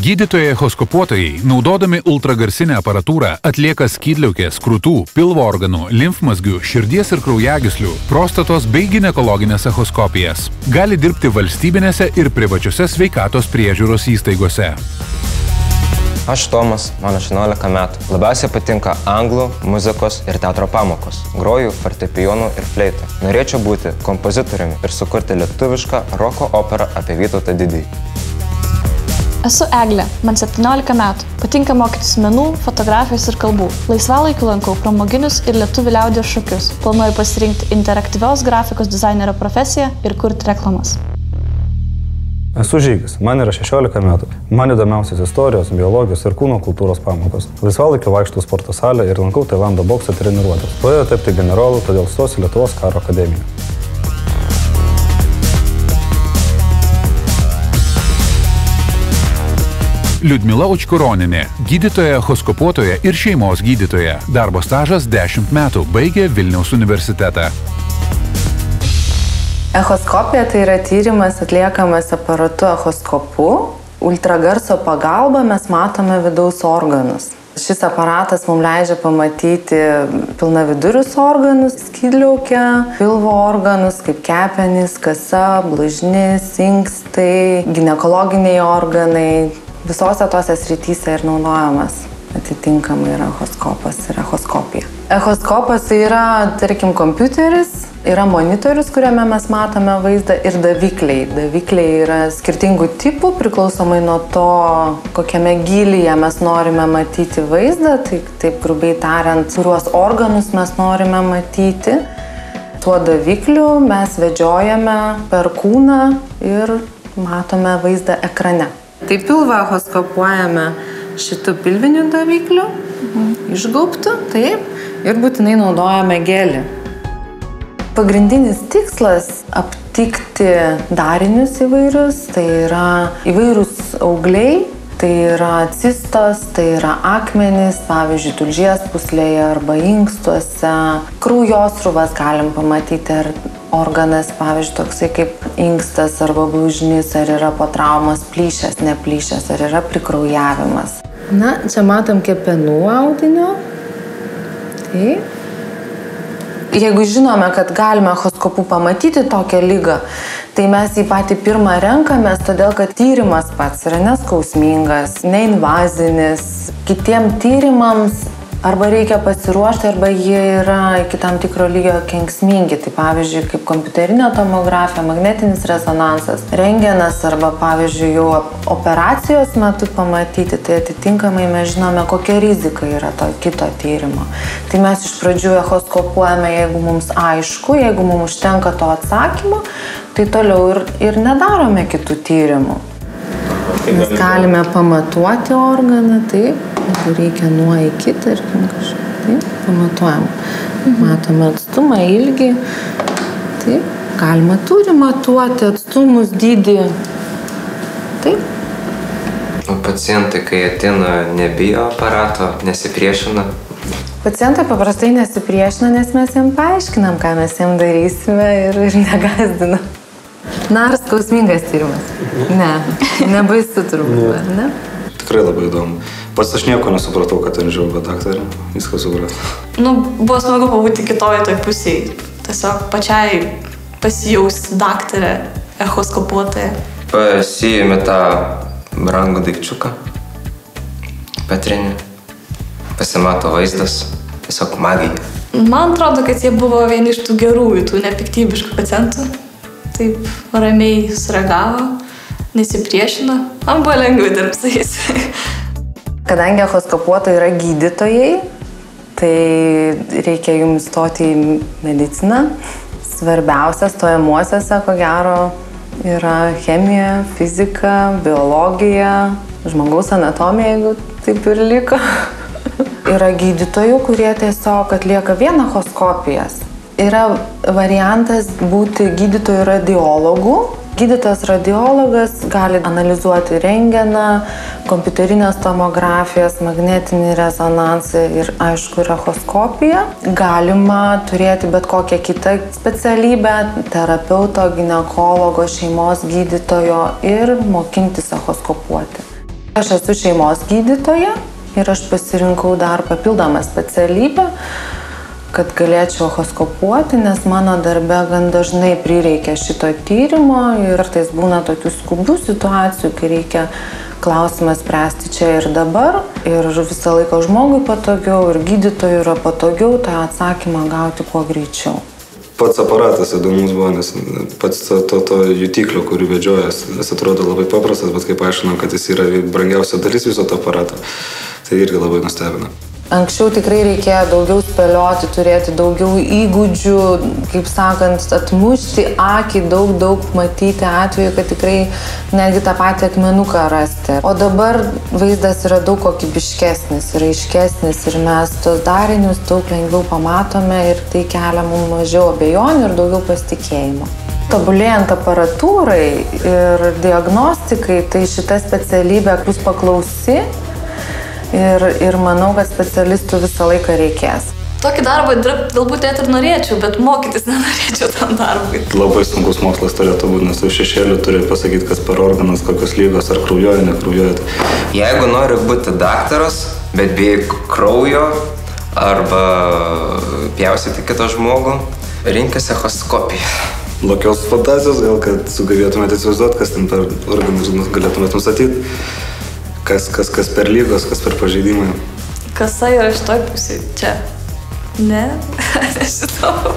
Gydytojai echoskopuotojai, naudodami ultragarsinę aparatūrą, atlieka skydliaukės, krūtų, pilvo organų, limfmazgių, širdies ir kraujagyslių, prostatos bei ginekologinės echoskopijas. Gali dirbti valstybinėse ir privačiose sveikatos priežiūros įstaigose. Aš Tomas, mano 16 metų. Labiausiai patinka anglų, muzikos ir teatro pamokos. Groju fortepijonu ir fleitą. Norėčiau būti kompozitoriumi ir sukurti lietuvišką roko operą apie Vytautą Didįjį. Esu Eglė, man 17 metų. Patinka mokytis menų, fotografijos ir kalbų. Laisvalaikiu lankau pramoginius ir lietuvių liaudies šokius. Planuoju pasirinkti interaktyvios grafikos dizainerio profesiją ir kurti reklamas. Esu Žygis, man yra 16 metų. Man įdomiausias istorijos, biologijos ir kūno kultūros pamokos. Laisvalaikiu vaikštau sporto salę ir lankau Tailando bokso treniruotes. Svajojau tapti generolu, todėl stosiu Lietuvos karo akademiją. Liudmila Učkuroninė, gydytoja, echoskopuotoja ir šeimos gydytoja. Darbo stažas 10 metų, baigė Vilniaus universitetą. Echoskopija tai yra tyrimas atliekamas aparatu echoskopu. Ultragarso pagalba mes matome vidaus organus. Šis aparatas mums leidžia pamatyti pilnavidurius organus, skydliaukę, pilvo organus kaip kepenys, kasa, blužnis, inkstai, ginekologiniai organai. Visose tose srityse ir naudojamas atitinkamai yra echoskopas ir echoskopija. Echoskopas yra, tarkim, kompiuteris, yra monitorius, kuriame mes matome vaizdą ir davikliai. Davikliai yra skirtingų tipų, priklausomai nuo to, kokiame gylyje mes norime matyti vaizdą, tai taip grubiai tariant, kuriuos organus mes norime matyti. Tuo davikliu mes vedžiojame per kūną ir matome vaizdą ekrane. Tai pilvą echoskopuojame šitų pilvinių daviklių, išgaubtų, taip, ir būtinai naudojame gelį. Pagrindinis tikslas – aptikti darinius įvairius, tai yra įvairūs augliai, tai yra cistos, tai yra akmenys, pavyzdžiui, tulžies pūslėje arba inkstuose. Kraujosrūvas galim pamatyti, ar organas, pavyzdžiui, toksai kaip inkstas arba blužnis, ar yra po traumas plyšęs, neplyšęs, ar yra prikraujavimas. Na, čia matom kepenų audinio. Taip. Jeigu žinome, kad galime echoskopu pamatyti tokią ligą, tai mes jį patį pirmą renkamės, todėl kad tyrimas pats yra neskausmingas, neinvazinis. Kitiem tyrimams arba reikia pasiruošti, arba jie yra iki tam tikro lygio kenksmingi. Tai pavyzdžiui, kaip kompiuterinė tomografija, magnetinis rezonansas, rentgenas arba pavyzdžiui jau operacijos metu pamatyti, tai atitinkamai mes žinome, kokia rizika yra to kito tyrimo. Tai mes iš pradžių echoskopuojame, jeigu mums aišku, jeigu mums užtenka to atsakymo, tai toliau ir nedarome kitų tyrimų. Mes galime pamatuoti organą, taip, jeigu reikia nuo iki, tarkim, kažkaip, taip, pamatuojam. Matome atstumą, ilgį, taip, galima turi matuoti atstumus, dydį, taip. O pacientai, kai ateina, nebijo aparato, nesipriešina? Pacientai paprastai nesipriešina, nes mes jiems paaiškinam, ką mes jiems darysime ir negazdinam. Na, ar skausmingas tyrimas? Ne, nebaisu turbūt, ne? Tikrai labai įdomu. Pats aš nieko nesupratau, kad ten žiūrėjau, bet daktarė viską supratau. Buvo smagu pabūti kitoj toj pusėj. Tiesiog pačiai pasijausti daktarę, echoskopuotoją. Pasiėmė tą brangų daikčiuką, patrinį, pasimato vaizdas, tiesiog magija. Man atrodo, kad jie buvo vieni iš tų gerųjų, tų nepiktybiškų pacientų. Taip ramiai sureagavo, nesipriešino. Man buvo lengviau dirbti su jais. Kadangi echoskopuotojai yra gydytojai, tai reikia jums stoti į mediciną. Svarbiausia stojamuosiuose, ko gero, yra chemija, fizika, biologija, žmogaus anatomija, jeigu taip ir liko. Yra gydytojų, kurie tiesiog atlieka vien echoskopijas. Yra variantas būti gydytojų radiologų. Gydytojas radiologas gali analizuoti rentgeną, kompiuterinės tomografijas, magnetinį rezonansą ir, aišku, echoskopiją. Galima turėti bet kokią kitą specialybę, terapeuto, ginekologo, šeimos gydytojo ir mokintis echoskopuoti. Aš esu šeimos gydytoja ir aš pasirinkau dar papildomą specialybę, kad galėčiau echoskopuoti, nes mano darbe gan dažnai prireikia šito tyrimo ir kartais būna tokių skubių situacijų, kai reikia klausimą spręsti čia ir dabar. Ir visą laiką žmogui patogiau ir gydytojui yra patogiau tą atsakymą gauti kuo greičiau. Pats aparatas įdomus buvo, nes pats to jutiklio, kurį vedžiojas, jis atrodo labai paprastas, bet kaip aiškinau, kad jis yra brangiausia dalis viso to aparato, tai irgi labai nustebina. Anksčiau tikrai reikėjo daugiau spėlioti, turėti daugiau įgūdžių, kaip sakant, atmušti akį, daug matyti atveju, kad tikrai netgi tą patį akmenuką rasti. O dabar vaizdas yra daug kokybiškesnis, aiškesnis ir mes tos darinius daug lengviau pamatome ir tai kelia mums mažiau abejonių ir daugiau pasitikėjimo. Tobulėjant aparatūrai ir diagnostikai, tai šita specialybė bus paklausi. Ir manau, kad specialistų visą laiką reikės. Tokį darbą dirbti galbūt net ir norėčiau, bet mokytis nenorėčiau tam darbui. Labai sunkus mokslas turėtų būti, nes tu šešėlių turi pasakyti, kas per organas, kokios lygos, ar kraujuoja, nekraujuoja. Jeigu nori būti daktaras, bet bijai kraujo arba pjausyti kitą žmogų, rinkis echoskopiją. Lokios fantazijos, gal kad sugalėtumėte įsivaizduoti, kas ten per organizmus galėtumėte nustatyti. Kas per lygos, kas per pažeidimai. Kasa yra šitoj pusėje. Čia. Ne, nežinau.